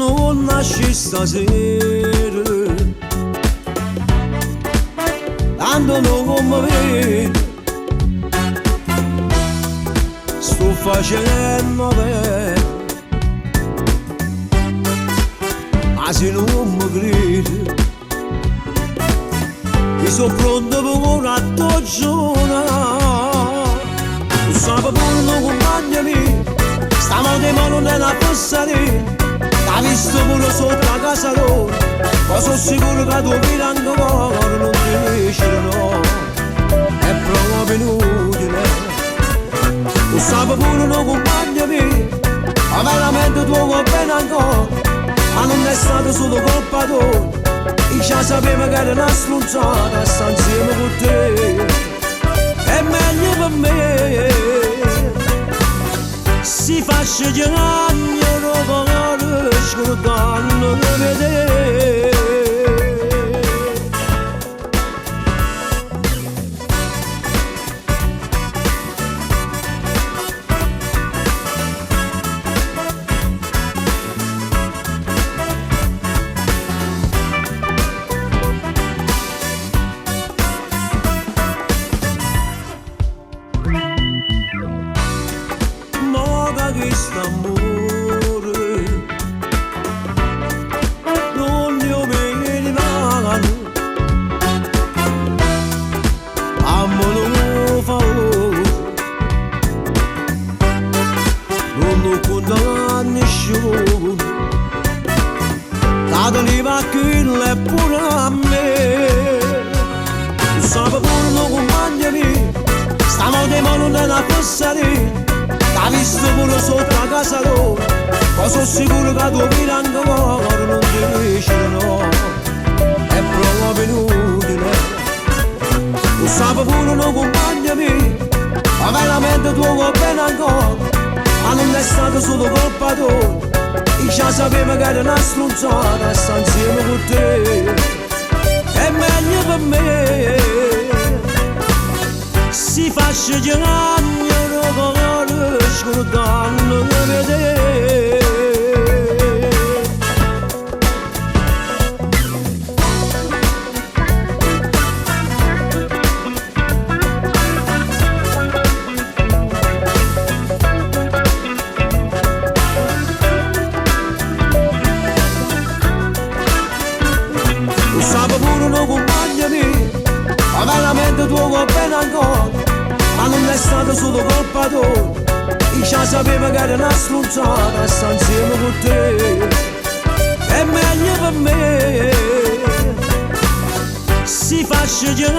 non nasci stasera, tanto non come vedi, sto facendo bene, ma se non mi credi, io sono pronto per una giornata, tu sai pure non accompagnami, stiamo di mano nella passeria. T'ha visto pure sotto la casa loro, ma sono sicuro che tu vieni ancora, non ti dici no, è proprio inutile. Tu sai pure non accompagnami, ma veramente tu va bene ancora, ma non è stato solo colpa tua, io già sapevo che era una stronzata, sta insieme con te, è meglio per me, si fa scegliere scordando di vedere. Moga che sta Cadeva quella pure a me, tu sai pure non accompagnami, stiamo di mano nella passeria, t'ha visto pure sotto la casa loro, ma sono sicuro che tu vieni ancora, non ti dici no, è proprio inutile, tu sai pure non accompagnami, ma veramente tu va bene ancora, ma non è stato solo colpa tua, io già sapevo che era una stronzata, sta insieme con te, è meglio per me, si fa scegliere scordando di vedere. Tu sai pure non accompagnami, ma veramente tu va bene ancora, ma non è stato solo colpa tua, io già sapevo che era una stronzata, sta insieme con te, è meglio per me, si fa scegliere